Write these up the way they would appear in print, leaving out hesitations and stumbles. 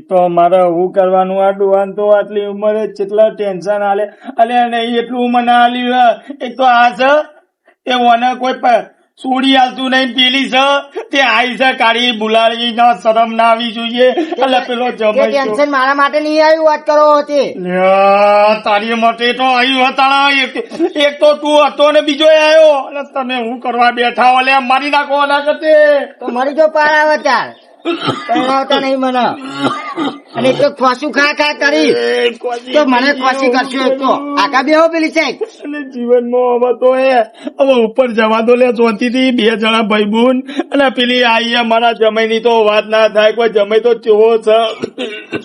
તો મારે હું કરવાનું આ ડોહાન તો આટલી ઉંમરે કેટલા ટેન્શન આલે અને નહીં એટલું મને આલ્યું એક તો આ છે એ મને કોઈ સોડી આલતું નહીં પેલી છે તે આઈ છે કાઢી બુલાડી ના શરમ ના આવી જોઈએ એટલે પેલો જમાઈ ટેન્શન મારા માટે નહીં આવ્યું વાત કરો હતી તારી માટે તો આવ્યું હતા એક તો તું હતો ને બીજો આવ્યો અને તમે હું કરવા બેઠા ઓલે મારી નાખો ના કરતે તો મરી જો પાર આવે ચાર આવતા નહીં મને અને તો ખોસું ખા ખા કરી તો મને ખોસી કરશો એક તો આકા બે પેલી સાહેબ અને જીવનમાં હવે તો હવે ઉપર જવા દો લે ચોથી થી 2 જણા ભાઈબૂન અને પેલી આઈ મારા જમાઈ ની તો વાત ના થાય કોઈ જમાઈ તો ચેવો છે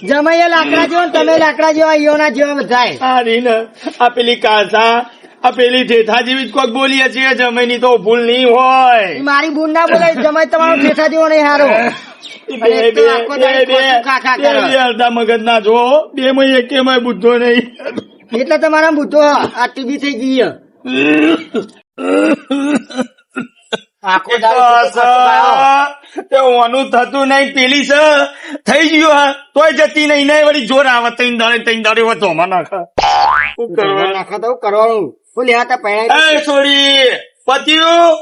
જમાઈએ લાકડા જેવો તમે લાકડા જેવા ઈયોના જેવા બધાય આ રી ને આ પેલી કાસા આ પેલી જેઠા જેવી જ કોઈક બોલીએ છીએ જમાઈ ની તો ભૂલ નહીં હોય મારી બૂન ના બોલાય જમાઈ તમારો ઠેઠા જેવો નહીં હારો અડધા મગજ ના જો બે માં એક બુદ્ધો નહીં એટલે તમારા બુદ્ધો આ ટીવી થઈ ગઈ ઓનું થતું નહીં પેલી છે થઈ ગયું તોય જતી નહીં નહીં વળી જોર આવે ત્રણ દાડે વધો માં નાખા નાખા તો કરવાનું શું લેવા તા પહેણાય છોડી પત્યું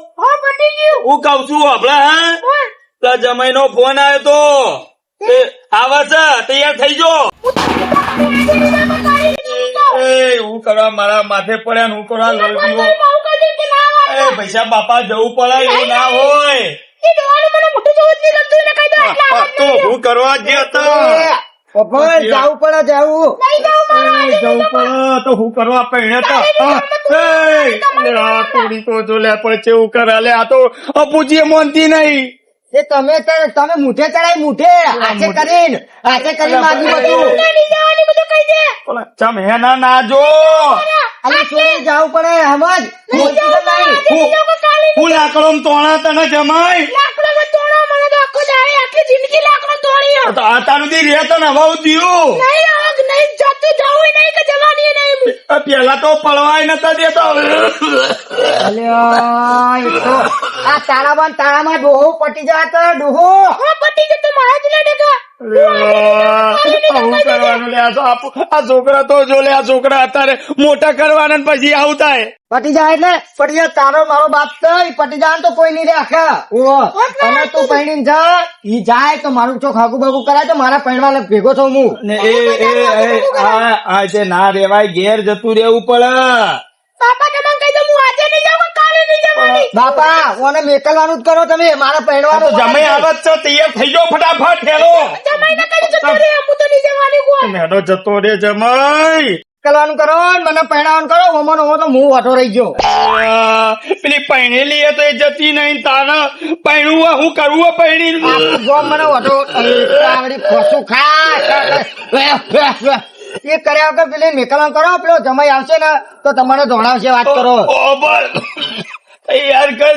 હું કઉ છું હમણાં હા જમાઈ નો ફોન આવ્યો તો આવે છે તૈયાર થઈ જો હું કરવા મારા માથે પડ્યા હું કરવા લડતીઓ પૈસા બાપા જવું પડે એવું ના હોય તો હું કરવા જે હતો જવું પડે જવું તો હું કરવા પહેણ્યા થોડી તો જો લે પણ કેવું કરે લે આ તો અપુજીએ માનતી નહીં એ તમે મુઠે ચડાય મુઠે હાથે કરીને માગી બધું ચમ હેના ના જો અલી છોડી જવું પડે હું લાકડો તોણા તને જમાય તારું દી રે તો નવાવું થયું પેલા તો પડવાય નતા દેતો આ તાળામાં ડોહો પટી જાય તો ડોહો પટી જતો આવું કરવાનું લે આ છોકરા તો જો લે આ છોકરા અત્યારે મોટા કરવાના પછી આવું થાય પટી જાય એટલે પટી જાય તારો મારો બાપ થાય પટી જાય તો કોઈ નહીં રાખે અને તું પૈણી જા ઈ જાય તો મારું ચોક હાગુ બાગુ કરાય તો મારા પૈણવા ભેગો થઉં હું ને આજે ના રેવાય ઘેર જતું રહેવું પડે બાપા ઓને મેકલવાનું જ કરો તમે મારા પૈણવાનું જમાઈ આવત છો તૈયાર થઈ જાઓ ફટાફટ હેલો મેડો જતો રે જમાઈ કરવાનું કરો મને પૈણાવાનું કરો ઓમનો તો હું વાટો રહી ગયો પેલી પૈણેલી તો એ જતી નહીં તારા પૈણું હું કરવું પૈણી મને વાટો ખોસું ખા એ કર્યા વગર પેલી મેકલવાનું કરો પેલો જમાઈ આવશે ને તો તમારે ધોણાવશે વાત કરો તૈયાર કર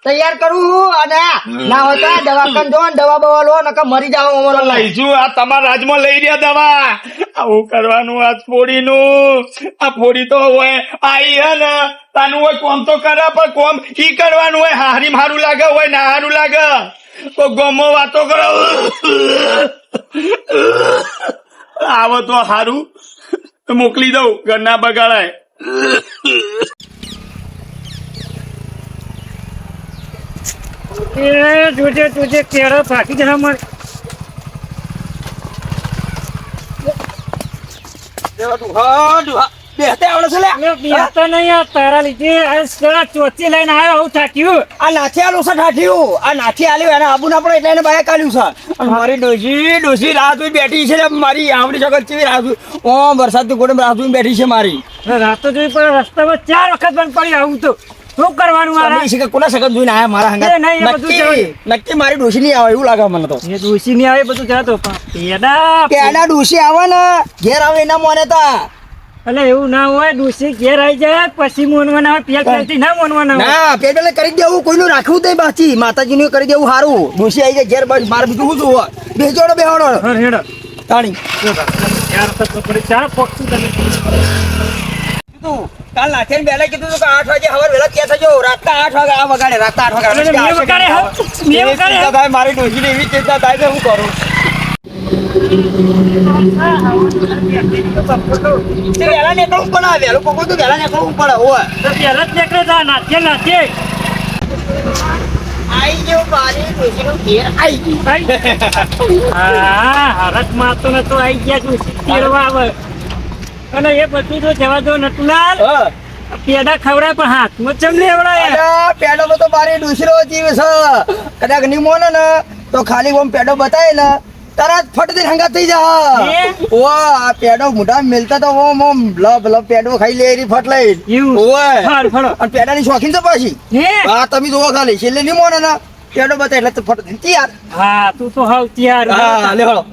તૈયાર કરું અને ના હોય તો દવાખાન જો દવા બવા લો નકર મરી જાવ લઈશું આ તમારા રાજમાં લઈ રહ્યા દવા આવું કરવાનું આ ફોડીનું આ ફોડી તો હોય આઈ હે ને તાનું હોય કોમ તો કરે પણ કોમ ઈ કરવાનું હોય હારી મારું લાગે હોય ના હારું લાગે તો ગમો વાતો કરો આવો તો હારું મોકલી દઉં ઘરના બગાડાય જોજે કેળો ફાટી જરા મર તારા લીધે ચોથી લઈને આવ્યો હું થાક્યું આ નાથી આલું છે ઠાઠ્યું આ નાથી આલ્યું એને આબુ ના પડે એટલે એને બાય કાઢ્યું છે મારી ડોસી રાહ જોઈ બેઠી છે મારી આમડી શકલ છે રાહ જોઈ વરસાદ ગોળે રાહ જોઈ બેઠી છે મારી રાતો જોઈ પણ રસ્તામાં 4 વખત બંધ પડી આવું તો શું કરવાનું મારા કોના સગત જોઈને આયા મારા હંગાત નક્કી મારી ડોસી નહીં આવે એવું લાગે મને તો એ ડોસી નહીં આવે બધું જતો પેડા ડોસી આવે ને ઘેર આવે એના મોને તા એટલે એવું ના હોય ડોસી ઘેર આવી જાય પછી મોનવાના હોય પેલ ના મોનવાના ના પેલ કરી દેવું કોઈનું રાખવું તો બાકી માતાજીનું કરી દેવું સારું ડોસી આવી જાય ઘેર મારે બીજું શું જોવા બેસોડો બેહોડો હેડો તાણી કાલ નાથે બેલા કીધું કે 8 વાગે હવાર વેલા ક્યાં થજો રાતના 8 વાગે આ વગાડે રાતના 8 વાગે મારી મારી ડોસી એવી ચિંતા થાય કે હું કરું તે વહેલા નીકળવું પડે વહેલું પકો તો વહેલા નીકળવું પડે હોય તો પહેલા જ નીકળે તા નાચે નાચે આઈ ગયો બારી ડોશીનું ઘેર આઈ ગયું હા હરત માતો ને તો આઈ ગયા છું તેડવા આવે અને એ બધું તો જવા દો નટલાલ પેડા ખવડાય પણ હાથમાં ચમ લેવડાય અલા, પેડો તો બારી ડોશીનો જીવ છે કદાચ નહીં મોને ને તો ખાલી ઓમ પેડો બતાવે ને તરત ફટ દઈને હંગાત થઈ જા હે? ઓવા આ પેડો મોઢા મેલતા તો ઓમ ઓમ લબ લબ પેડો ખાઈ લે એરી ફટ લઈ એવું? ઓવે ફળ, ફળ. અને પેડાની શોખીન તો પાછી હે હા તમે જોવો ખાલી છેલ્લે નહીં મોને ને પેડો બતાવે એટલે તો ફટ દઈને તૈયાર હા તું તો હાવ તૈયાર હા લે હળો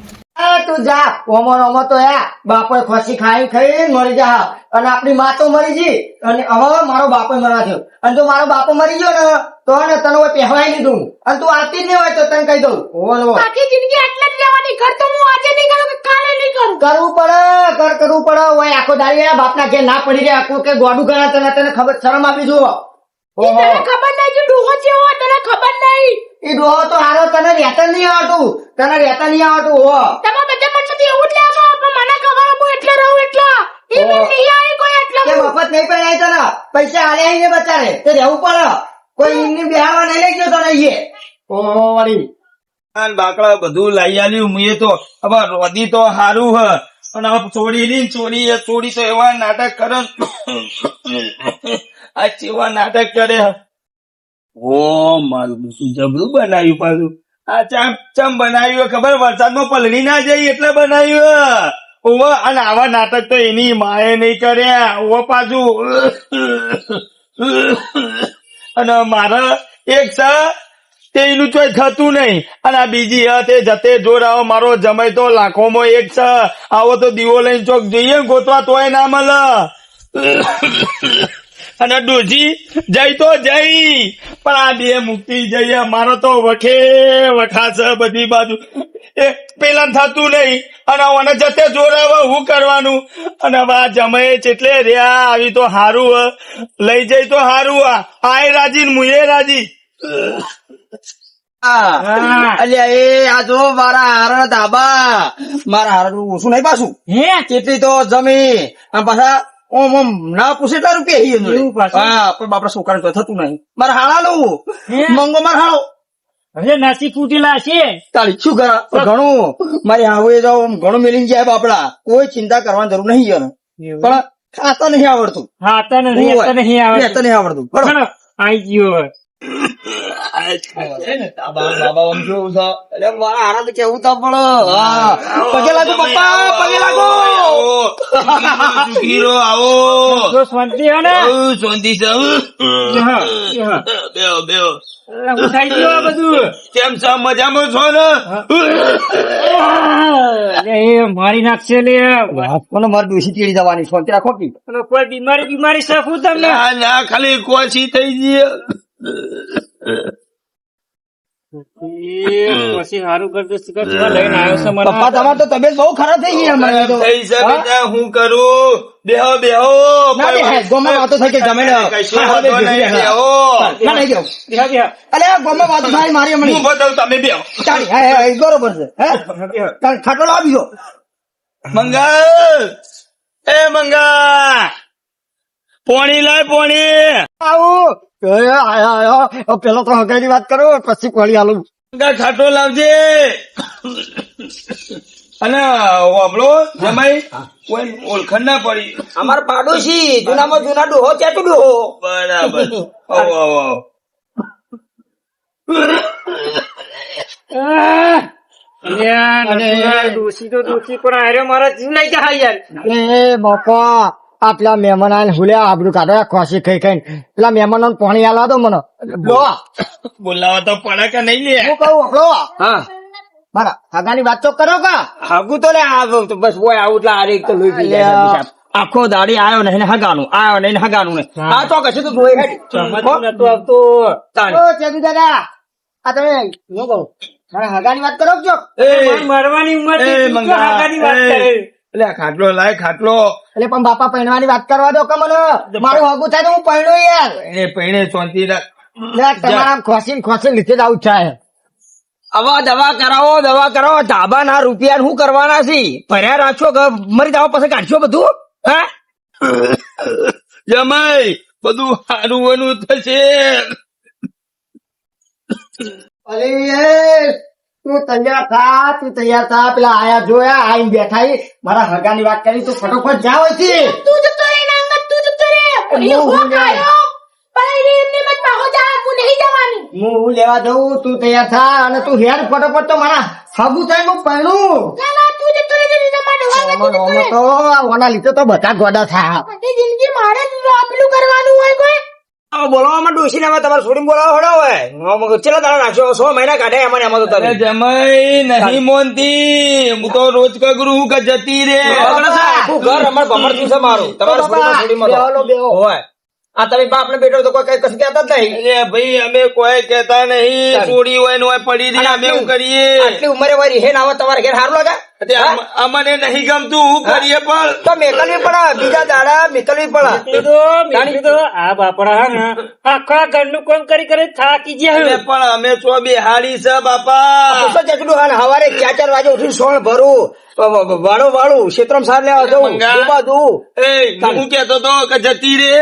તું જા ઓમો ઓમો તો યા બાપો ખસી ખાઈ ખાઈ મરી જા અને આપણી માં તો મરી ગઈ અને હવે મારો બાપો મરા થયો અને જો મારો બાપો મરી ગયો ને તો ને તને કોઈ પહેવાય લીધું અને તું આવતી જ નહીં હોય તો તને કહી દઉં ઓવો આખી જિંદગી આટલે જ રહેવાની ઘર તો હું આજે નહીં કરું કે કાલે નહીં કરું કરવું પડે ઓય આખો દાડી બાપના ઘેર ના પડી રહ્યા કોઈ કે ગોડું ગણા તને ખબર શરમ આપી જુઓ ઈ તને ખબર નહીં કે ડોહો જેવો તને ખબર નહીં એ ડોહો તો હારો તને રહેતા નહીં આવતું હો તમે બધા પાછળથી એવું જ લેવો પણ મને ખબર હું એટલે રહું એટલા ઈ મને નહીં આવી કોઈ એટલે કે મફત નહીં પહેરાય તને પૈસા હાલે આવીને બચારે તે રહેવું પડે કોઈ એમની બેહાવા નહીં લઈ ગયો તને એ ઓહો વાળી બાકડા બધું લઈ આલ્યું મુએ તો હવે રોદી તો હારું હ અને હવે ચોરી તો એવા નાટક કરે આ ચેવા નાટક કરે ઓ મારું બધું જબરું બનાવ્યું પાછું આ ચમ બનાવ્યું ખબર વરસાદમાં પલળી ના જાય એટલે બનાવ્યું ઓવો અને આવા નાટક તો એની માએ નહીં કર્યા ઓવો પાછું અને મારા એક તે એનું ચોઈ થતું નહીં અને આ બીજી તે જતે જોર આવો મારો જમાઈ તો લાખોમાં એક છે આવો તો દીવો લઈને ચોક જઈએ ગોતવા તોય ના મળે અને ડોજી જઈ તો જઈ પણ આ બે મુક્તિ જઈએ મારો તો વખા છે બધી બાજુ એ પેલા થતું નહીં અને મને જતે જોર આવે હું કરવાનું અને હવે આ જમાઈ એટલે રહ્યા આવી તો હારું લઈ જઈ તો હારું આય રાજી ને મુએ રાજી અલ્યા એ આ જો મારા હારા ધાબા મારા હારા ઓછું નહીં પાછું હે કેટલી તો જમી અને પાછા ઓમ ઓમ ના પૂછે એટલા રૂપિયા એવું પાછું? હા પણ બાપડા છોકરા તો થતું નહીં મારા હાળા લઉં હે? મંગો મારા હાળો હવે નાસી ફૂટેલા છે તાળી શું કરા ઘણું મારી હાવે જો ઘણું મેલી જાય બાપડા કોઈ ચિંતા કરવાની જરૂર નહીં યાર પણ ખાતા નહીં આવડતું હા તને નહીં આવે રહેતા નહીં આવડતું બરોબર ચલો, આઈ ગયો હવે. બાબા આમ કેવું છે એટલે મારા હારા તો કેવું તો પડે હા પગે લાગો પપ્પા પગે લાગો હીરો આવો તો શાંતિ હે ને શાંતિ છે હા, હા. બેહો હું થઈ ગયો આ બધું કેમ છો મજામાં છો ને અરે એ મારી નાખશે લે કોને મારે ડોસી ચીડી જવાની શાંતિ રાખો કી અને કોઈ બીમારી શકું તમને ના ખાલી કોશી થઈ ગઈ પછી સારું કરતો લઈને આવ્યો છે મને પપ્પા તમારે તો તબિયત બહુ ખરાબ થઈ ગઈ હમણાં તો થઈ છે બેટા હું કરું બેહો ના બે ગોમાં વાતો થઈ કે જમે કશું વાંધો નહીં, બેહો. ના નહીં ગયો બેહો, બેહો. અલે ગોમાં વાતો થાય મારી હું હમણાં બતાવું તમે બેહો ચાલી હા બરોબર છે હે ખાટલો લાવી દો મંગા પોણી લાય પોણી આવું પેલો તો હગાઈ વાત કરો પછી કોળી આલું મંગા ખાટો લાવજે અને વાપડો જમાઈ કોઈ ઓળખણ ના પડી અમાર પાડોશી જૂનામાં જૂના ડોહો ચેટુ ડોહો બરાબર આવો દોષી તો દોષી પણ આર્યો મારા જીવ લઈ જાય યાર એ બાપા આ પેલા મહેમાન આને હુલ્યા આબરું કાઢો ખોસી ખાઈ ખાઈને પેલા મહેમાનો પાણી આલવા દો મને બોલાવા તો પડે કે નહીં લે હું કહું હળો હા મારા હાગાની વાત તો કરો કા હાગુ તો ને આ બસ હોય આવું એટલે આ એક તો લોહી પી જાય છે સાહેબ. આખો દાડી આવ્યો નહીં હગાનું ને આ તો કશું તો જોઈ હેડ સમજ નતો આવતો ઓ ચેદુ દાદા આ તમે હું કહું મારા હાગાની વાત કરો છો મરવાની ઉંમર એ થી મંગા, હાગાની વાત એ. કરે એટલે ખાટલો લાય ખાટલો એટલે પણ બાપા પહેરવાની વાત કરવા દો કે મને મારું હગું થાય તો હું પહેણું યાર એને પૈણે શાંતિ રાખ લે, તમારા ખોસીને લીધે જ આવું થાય હવે દવા કરાવો ધાબાના રૂપિયા શું કરવાના છે ભર્યા રાખશો કે મરી જાવ પછી કાઢશો બધું હા જમાઈ બધું સારું વનું થશે. અરે તું તૈયાર થા પેલા આયા જોયા આઈને બેઠા ઈ. મારા હગાની વાત કરી તું ફટોફટ જાવ છે તું જતો રે નાંગત તું જતો રે હું એ હો હું જાય? ખાયો પણ એમને મત પાહો જા હું નહીં જવાની હું લેવા જઉં તું તૈયાર થા અને તું હેર ફટોફટ તો મારા હગું થાય હું પહેણું ના ના તું જતો રે જલ્દી તમારે ડોહા તું જતો રે તો ઓના લીધે તો બધા ગોડા થયા આખી જિંદગી મારે જ પેલું કરવાનું હોય કોઈ બોલાવવામાં ડોસીને હવે તમારે છોડીને બોલાવો હડો હોય ચેલા દાડા નાખશો 6 મહિના કાઢ્યા એમાં ને એમાં તો અરે તમે જમાઈ નહીં મોનતી હું તો રોજ કગરું કે જતી રે. આખું ઘર અમાર ભમરતું છે મારું તમારે છોડીમાં તો. હોય આ તમે બાપ ને બેટો તો કોઈ કઈ કશું કહેતા જ નહીં અરે ભાઈ અમે કોઈ કહેતા નહીં, ચોરી હોય ને હોય પડી રહી અમે એવું કરીએ. આટલી ઉંમરે વળી હેન આવે તમારે ઘેર સારું લાગે અમને નહીં ગમતું હું કરીએ પણ તો મેકલવી પડે બીજા દાડા મેકલવી પડે કીધું આ બાપડા હા ને આખા ઘરનું કામ કરી થાકી ગયા અરે પણ અમે છો બેહાડી છે બાપા. પૂછો ચકડું હા હવારે 4 વાગે ઉઠીને સોળ ભરું વાળું ક્ષેત્રમાં સાર લેવા જવું મંગા. બધું એ હું કેતો તો કે જતી રે.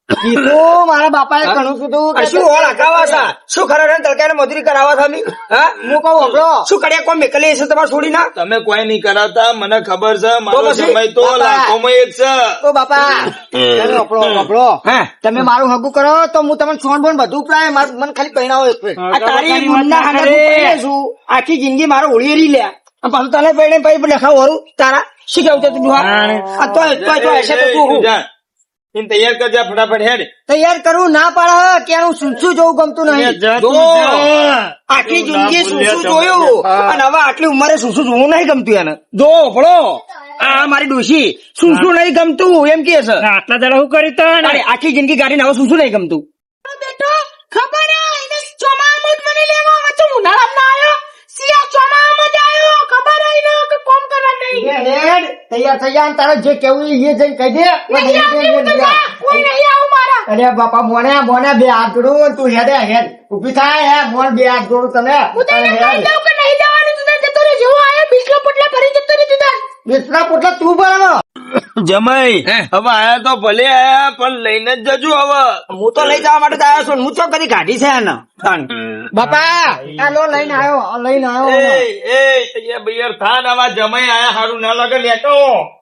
કીધું મારા બાપાએ ઘણું કીધું કે શું હોળ હકાવા છે શું ખરા તડકાને મજૂરી કરાવવા તમે હા હું કહું હમણો શું કર્યા કોણ મેકલી છે તમારે છોડી ના તમે કોઈ નહીં કરાવતા મને ખબર છે. મારો પછી? સમય તો બાપા. લાખોમાં એક છે. તો બાપા તમે વપરો હા તમે મારું હગું કરો તો હું તમને છોડ બોન બધું ઉપલાય મને ખાલી પહેણાવો એક ફેર. આ તારી મુન્ના હાંગા હું પહેરે છું આખી જિંદગી મારો હોળી રી લ્યા પાછું તને પહેણે પછી લખાવ વરું તારા શું કેવું છે તું આ તો હશે તો તું હું જા. એને તૈયાર કરજે ફટાફટ હેડ. તૈયાર કરવું ના પાડે કે હું શું જોવું ગમતું નહીં જો આટલી જિંદગી શું જોયું અને હવે આટલી ઉંમરે શું જોવું નહીં ગમતું એને જો ભણો આ મારી ડોશી શું નહીં ગમતું એમ કે છે આટલા દાડા હું કરી તો અરે આખી જિંદગી ગાડીને હવે શું નહીં ગમતું બેટો ખબર હે એને ચોમામાં જ મને લેવા આવે છે ઉનાળામાં ના આવ્યો સિયા ચોમામાં જ આવ્યો ખબર હે એને કે કોમ કરવા નહીં હેડ તૈયાર થઈ જા તારે જે કેવું એ જઈને કહી દે નહીં આવતી હું તો જા કોઈ નહીં આવું મારા અરે બાપા મોને બે હાથ જોડું તું હેડ ઉભી થાય હે મોન બે હાથ જોડું તને હું તને કહી દઉં કે નહીં જવાનું તું તાર જતો રે જેવો આયો બિસ્લો પોટલા ભરી જતો રે તું તાર બેસના પોટલા તું ભરવાનો જમાઈ હવે આયા તો ભલે આયા પણ લઈને જ જજો હવે. હું તો લઈ જવા માટે જ આવ્યો છું હું તો કદી કાઢી છે એને બાપા ચાલો લઈને આવ્યો તૈયાર બૈયાર થા ને આવા જમાઈ આયા હારું ના લાગે લેતો.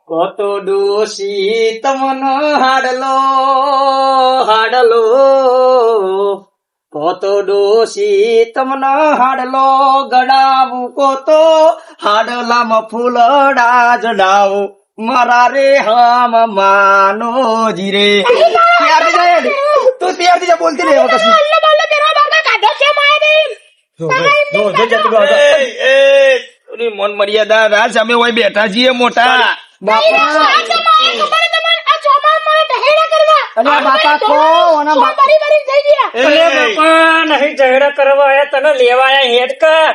કોતો ડોશી તમનો હાડલો કોતો ડોશી તમનો હાડલો ગડાવું કોતો હાડલામાં ફૂલડા જડાવું મારા રે હામ માનો જીરે તું તૈયાર થઈ જા બોલતી રહે કશું અલ્લા બલ્લા કરવા બાકા કાઢો છે મારે થોડી મન મર્યાદા રાજ અમે હોય બેઠા છીએ મોટા. બાપા અને બાપા કો અને અરે બાપા નહીં ઝઘડા કરવા આયા તને લેવા આયા હેડ કર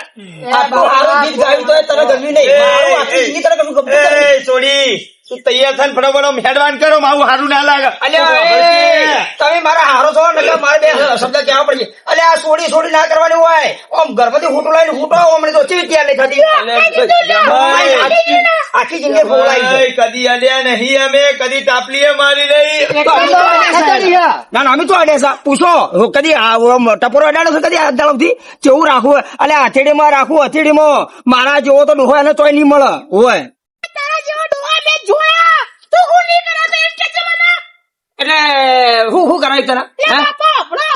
આટલું સારું ગીત ગાયું તોય તને ગમ્યું નહીં મારું આખી જિંદગી તને કશું ગમતું નહીં. એ છોડી તું તૈયાર થાય ને ફટાફટ હેડવાન કરો મારું હારું ના લાગે. અલ્યા તમે મારા હારો છો ને મારે બે શબ્દ કહેવા પડશે અલ્યા છોડી ના કરવાની હોય આમ ઘરમાંથી ફૂટું લઈને ફૂટો અમને તો ચીવી તૈયાર નહીં થતી આખી જિંદગી ફોલાઈ કદી અલ્યા નહીં અમે કદી ટાપલીએ મારી નહીં. ના અમે તો અડ્યા પૂછો કદી ટપોરો અડાડો છે કદી દાડથી કેવું રાખવું અલ્યા હથેળીમાં રાખવું હથેળીમાં મારા જેવો તો ડોહો એને તોય નહીં મળે હોય તારા જેવો ડોહા મેં જોયા તું હું નહીં કરા તો એમ કે છે મને એટલે હું કરાવી તને લે બાપા આપણો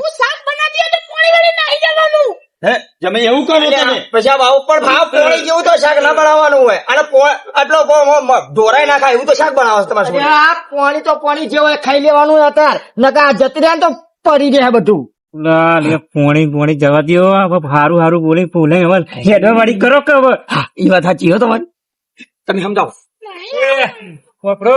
હું શાક બનાવી દે તો પાણી વાળી નાહી જવાનું હે જમે એવું કરો તમે. પછી આ ભાવ પણ ભાવ પોણી જેવું તો શાક ના બનાવવાનું હોય અને આટલો ઢોરાય ના ખાય એવું તો શાક બનાવે તમારે આ પોણી તો પોણી જેવો ખાઈ લેવાનું અત્યારે નકા જતી રહ્યા તો પડી રહે બધું પોણી જવા દો હારું બોલી બોલે હવે હેડવા વાળી કરો કે હવે હા એ વાત સાચી હો તમારી તમે સમજાવો વપરો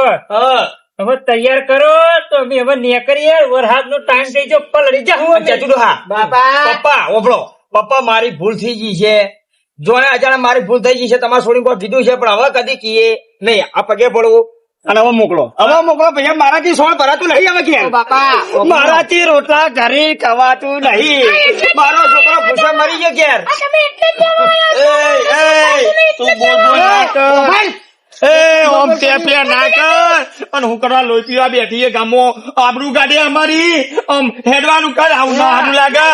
હવે તૈયાર કરો તો અમે હવે નીકળીએ વરસાદ નો ટાઈમ થઈ ગયો પલળી જાઉં ચતુડો હા પપ્પા ઓપડો પપ્પા મારી ભૂલ થઈ ગઈ છે જો ને અચાનક મારી ભૂલ થઈ ગઈ છે તમારે છોડી કોઈ કીધું છે પણ હવે કદી કીએ નહીં આ પગે પડવું અને હવે મોકલો પછી મારાથી સોળ ભરાતું નહીં હવે કે મારાથી રોટલા ઘરે ખવાતું નહીં મારો છોકરો ડોશા મરી ગયો ઘેર. આ તમે એટલે જ લેવા આવ્યા છો. તું બોલ બોલ ના કર. ઓમ તે પે ના કર. અને હું કરવા લોચી આ બેઠી એ ગામમાં આબરૂ કાઢે અમારી. હેડવાનું કર, આવું ના સારું લાગે.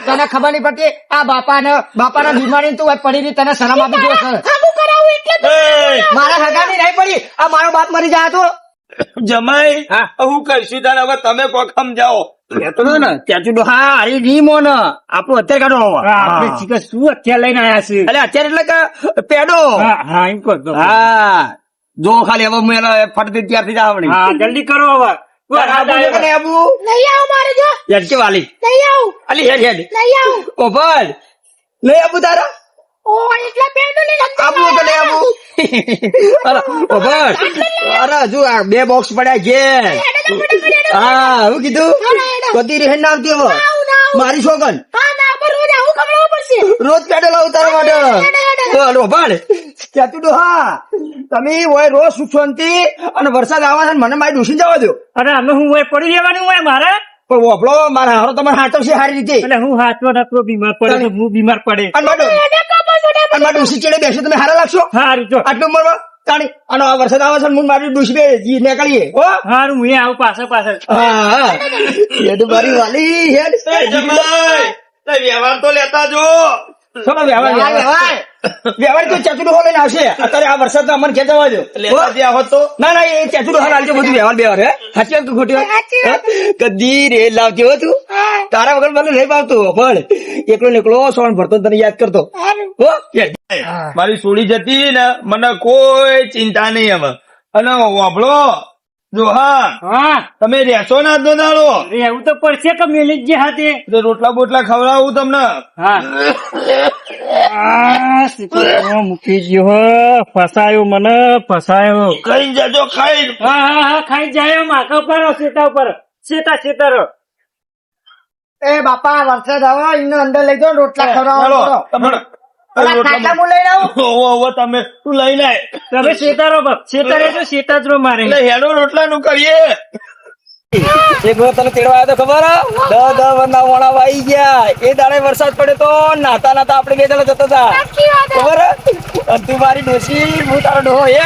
તને ખબર નહીં પડતી આ બાપાના બીમારી તું પડી રહી તને શરમ આપી દો સર. હામું કરાવું એટલે જ એ, મારા હગાની નહીં પડી આ મારો બાપ મરી જાય તો જમાઈ હું કહીશું તારે હવે તમે કોક સમજાવો. હા અરે રીમો ને આપણું અત્યારે કાઢો આપણે ચીકર શું અત્યારે લઈને આયા છે એટલે અત્યારે એટલે કે પેડો હા હા એમ કહો તો. હા જો ખાલી હવે હું એને ફટતી ત્યારથી જ આવડી હા જલ્દી કરો હવે આબુ છે કે નહીં આબુ? નહીં આવું મારે જો હેડ કે વાલી નહીં આવું અલી હેડ હેડ નહીં આવું ઓ ભાઈ નહીં આબુ તારા ઓ એટલા પેડો ને આબુ કે નહીં આબુ અરે ઓ ભાઈ અરે જો આ બે બોક્સ પડ્યા છે હા હું કીધું કદી રેહન ના આવતી હવે મારી છોકન હા ના પર રોજ આવું ખવડાવવું પડશે રોજ પેડે લાવું તારા માટે હલો ભાઈ ક્યાં તું હા તમે હોય રોજ સુખ શાંતિ અને વરસાદ આવે છે મને મારી ડૂસી જવા દો અરે અમે હું હોય પડી રહેવાનું હોય મારે પણ વોપડો મારા હારો તમારે હાચવ છે સારી રીતે એટલે હું હાથમાં નકરો બીમાર પડે તો હું બીમાર પડે અને મારી ડૂસી ચડે બેસે તમે હારા લાગશો હારું જો આટલી ઉંમરમાં તાણી અને આ વરસાદ આવે છે હું મારી ડૂસી બે નીકળીએ હો હારું હું આવું પાછળ હા હેડ મારી વાલી હેડ એ જમાઈ, તે વ્યવહાર તો લેતા જો. થોડો વ્યવહાર તો ચતુડો લઈને આવશે અત્યારે આ વરસાદ અમને ખેંચવા જવા દો લેતા જ્યાં હોત તો ના ના એ ચતુડો હાલ આવજો બધું વ્યવહાર હે સાચી વાત કે ખોટી વાત કદી રે લાવતી હો તું તારા વગર મને નહીં પાવતું પણ એકલો ને એકલો સોન ભરતો ને તને યાદ કરતો હો મારી સોડી જતી ને મને કોઈ ચિંતા નહીં હવે. અને વાપડો જો હા હા તમે રહેશો ના આજનો દાડો એવું તો પડશે કે મેલી જ જે હાથે તો રોટલા બોટલા ખવડાવું તમને. હા મૂકી ગયો હો ફસાયો મને ફસાયો ખાઈ જજો ખાઈ. હા હા હા ખાઈ જાય માથા ઉપર સેતા ઉપર સેતા એ બાપા વરસાદ આવે એને અંદર લઈ જાઓ રોટલા ચાલો, ખવડાવવાનો તમે- પેલા ખાટલા હું લઈ આવું ઓવો, ઓવો, તમે તું લઈ લે. તમે સેતારો બાપ સેતા રહેજો સેતા જ રહો મારે એટલે હેડો રોટલા નું કરીએ. એક વખત તને તેડવા આવ્યો તો ખબર દસ વરના વણા વાઈ ગયા એ દાડે વરસાદ પડ્યો તો નાતા નાતા આપણે બે જણા જતા હતા ખબર અને તું મારી ડોસી હું તારો ડોહો એ